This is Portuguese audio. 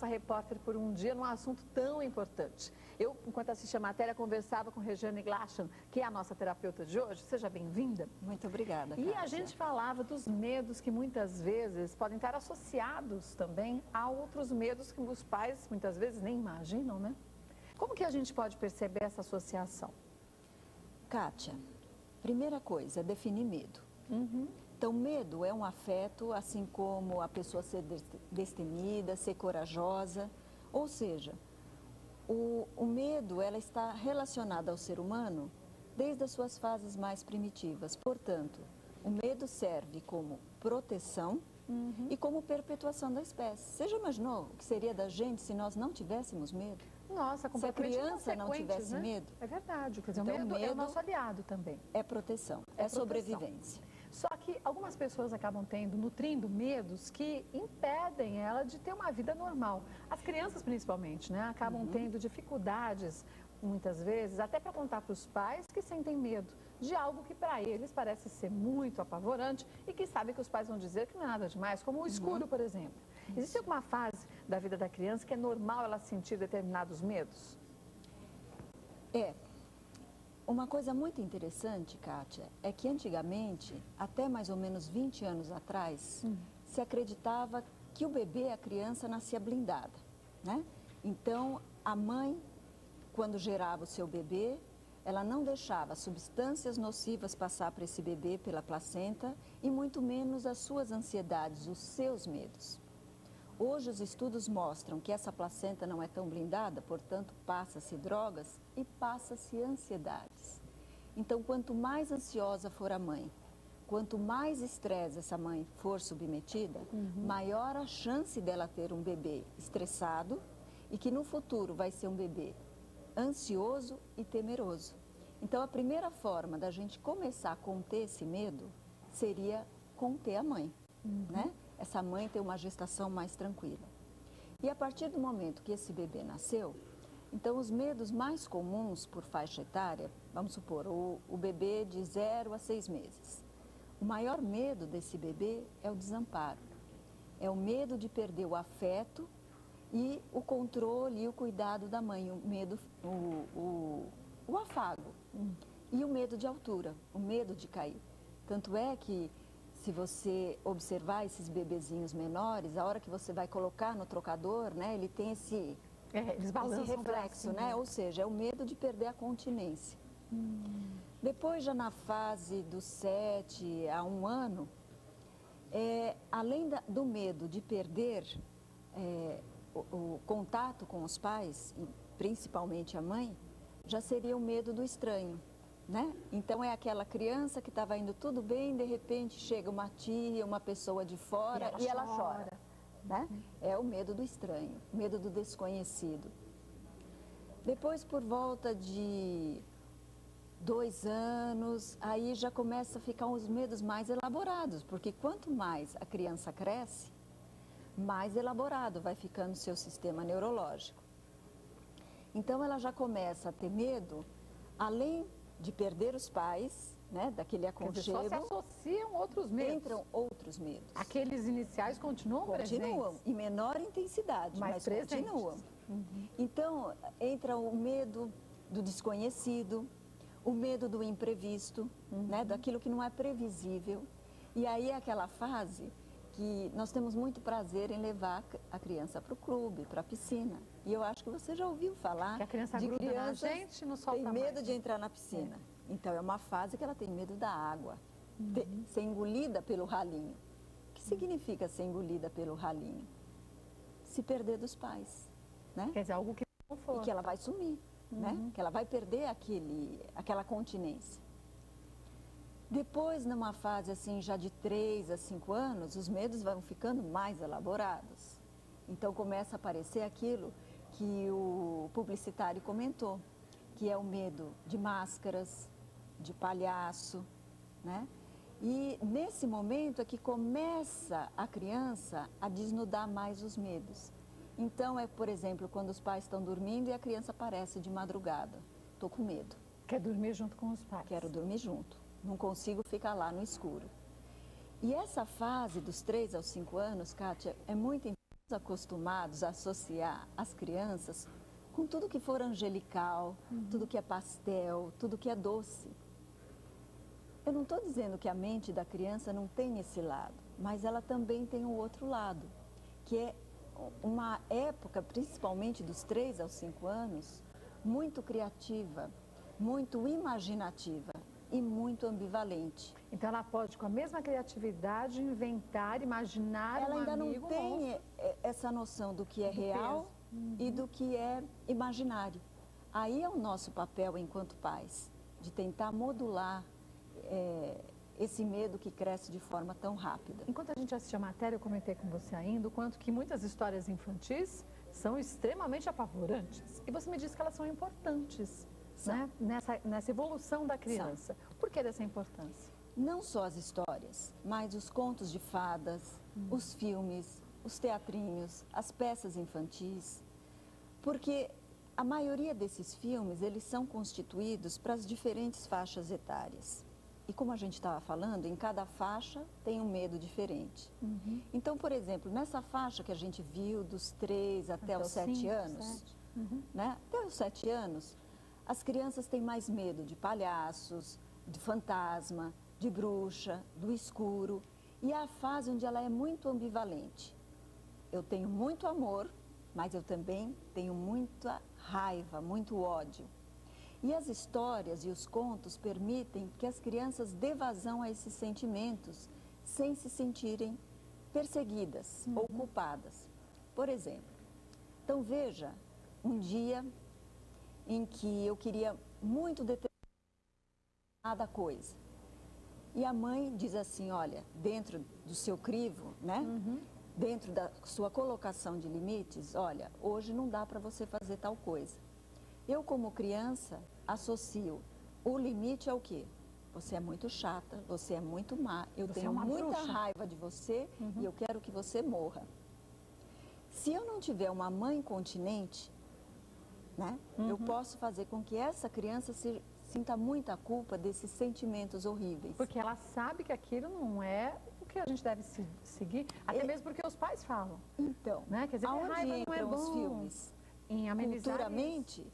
nossa repórter por um dia num assunto tão importante. Eu, enquanto assistia a matéria, conversava com Regiane Glasham, que é a nossa terapeuta de hoje. Seja bem-vinda. Muito obrigada, E Kátia. a gente falava dos medos que muitas vezes podem estar associados também a outros medos que os pais muitas vezes nem imaginam, né? Como que a gente pode perceber essa associação? Kátia, primeira coisa, definir medo. Então, medo é um afeto, assim como a pessoa ser destemida, ser corajosa. Ou seja, o medo, ela está relacionada ao ser humano desde as suas fases mais primitivas. Portanto, o medo serve como proteção e como perpetuação da espécie. Você já imaginou o que seria da gente se nós não tivéssemos medo? Nossa, se a criança não tivesse né? medo? É verdade, quer dizer, Então, o medo é o nosso aliado também. É proteção, é sobrevivência. Só que algumas pessoas acabam nutrindo medos que impedem ela de ter uma vida normal. As crianças, principalmente, né? Acabam tendo dificuldades, muitas vezes, até para contar para os pais que sentem medo de algo que para eles parece ser muito apavorante e que sabem que os pais vão dizer que não é nada demais, como o escuro, por exemplo. Existe alguma fase da vida da criança que é normal ela sentir determinados medos? Uma coisa muito interessante, Kátia, é que antigamente, até mais ou menos 20 anos atrás, se acreditava que o bebê, a criança, nascia blindada, né? Então, a mãe, quando gerava o seu bebê, ela não deixava substâncias nocivas passar para esse bebê pela placenta e muito menos as suas ansiedades, os seus medos. Hoje os estudos mostram que essa placenta não é tão blindada, portanto passa-se drogas e passa-se ansiedades. Então quanto mais ansiosa for a mãe, quanto mais estresse essa mãe for submetida, maior a chance dela ter um bebê estressado e que no futuro vai ser um bebê ansioso e temeroso. Então a primeira forma da gente começar a conter esse medo seria conter a mãe, né? Essa mãe ter uma gestação mais tranquila. E a partir do momento que esse bebê nasceu, então os medos mais comuns por faixa etária, vamos supor, o bebê de 0 a 6 meses. O maior medo desse bebê é o desamparo. É o medo de perder o afeto e o controle e o cuidado da mãe, o medo, o afago. E o medo de altura, o medo de cair. Tanto é que se você observar esses bebezinhos menores, a hora que você vai colocar no trocador, né, ele tem esse reflexo, né? Ou seja, é o medo de perder a continência. Depois, já na fase dos 7 a 1 ano, além do medo de perder o contato com os pais, e principalmente a mãe, já seria o medo do estranho. Né? Então é aquela criança que estava indo tudo bem, de repente chega uma tia, uma pessoa de fora e ela chora. Né? É o medo do estranho, medo do desconhecido. Depois, por volta de 2 anos, aí já começa a ficar os medos mais elaborados, porque quanto mais a criança cresce, mais elaborado vai ficando o seu sistema neurológico. Então ela já começa a ter medo, além de perder os pais, né, daquele aconchego. Só se associam outros medos. Entram outros medos. Aqueles iniciais continuam presentes? Continuam, em menor intensidade, mas continuam. Então, entra o medo do desconhecido, o medo do imprevisto, né, daquilo que não é previsível. E aí é aquela fase que nós temos muito prazer em levar a criança para o clube, para a piscina. E eu acho que você já ouviu falar que a criança de gruda crianças na gente, não solta tem medo mais, de entrar na piscina. Então é uma fase que ela tem medo da água, ser engolida pelo ralinho. O que significa ser engolida pelo ralinho? Se perder dos pais, né? Quer dizer, algo que não for. E que ela vai sumir, né? Que ela vai perder aquela continência. Depois, numa fase assim, já de 3 a 5 anos, os medos vão ficando mais elaborados. Então começa a aparecer aquilo que o publicitário comentou, que é o medo de máscaras, de palhaço, né? E nesse momento é que começa a criança a desnudar mais os medos. Então por exemplo, quando os pais estão dormindo e a criança aparece de madrugada. Estou com medo. Quer dormir junto com os pais? Quero dormir junto. Não consigo ficar lá no escuro. E essa fase dos 3 aos 5 anos, Kátia, é muito importante acostumados a associar as crianças com tudo que for angelical, tudo que é pastel, tudo que é doce. Eu não estou dizendo que a mente da criança não tem esse lado, mas ela também tem o outro lado, que é uma época, principalmente dos 3 aos 5 anos, muito criativa, muito imaginativa e muito ambivalente. Então ela pode, com a mesma criatividade, inventar, imaginar Ela um ainda não amigo, tem essa noção do que é real e do que é imaginário. Aí é o nosso papel enquanto pais, de tentar modular esse medo que cresce de forma tão rápida. Enquanto a gente assistia a matéria, eu comentei com você ainda o quanto que muitas histórias infantis são extremamente apavorantes. E você me disse que elas são importantes, né? Nessa evolução da criança. Por que dessa importância? Não só as histórias, mas os contos de fadas, os filmes, os teatrinhos, as peças infantis. Porque a maioria desses filmes, eles são constituídos para as diferentes faixas etárias. E como a gente estava falando, em cada faixa tem um medo diferente. Então, por exemplo, nessa faixa que a gente viu dos 3 até os 7 anos, né? Até os 7 anos, as crianças têm mais medo de palhaços, de fantasma, de bruxa, do escuro. E é a fase onde ela é muito ambivalente. Eu tenho muito amor, mas eu também tenho muita raiva, muito ódio. E as histórias e os contos permitem que as crianças dê vazão a esses sentimentos sem se sentirem perseguidas ou culpadas. Por exemplo, então veja, um dia em que eu queria muito determinada coisa. E a mãe diz assim, olha, dentro do seu crivo, né? Dentro da sua colocação de limites, olha, hoje não dá para você fazer tal coisa. Eu, como criança, associo o limite ao quê? Você é muito chata, você é muito má, eu tenho muita raiva de você e eu quero que você morra. Se eu não tiver uma mãe continente, né, eu posso fazer com que essa criança sinta muita culpa desses sentimentos horríveis. Porque ela sabe que aquilo não é o que a gente deve seguir, até mesmo porque os pais falam. Então, né? Quer dizer, aonde raiva não é entram bom. os filmes? Em amenizar Culturalmente,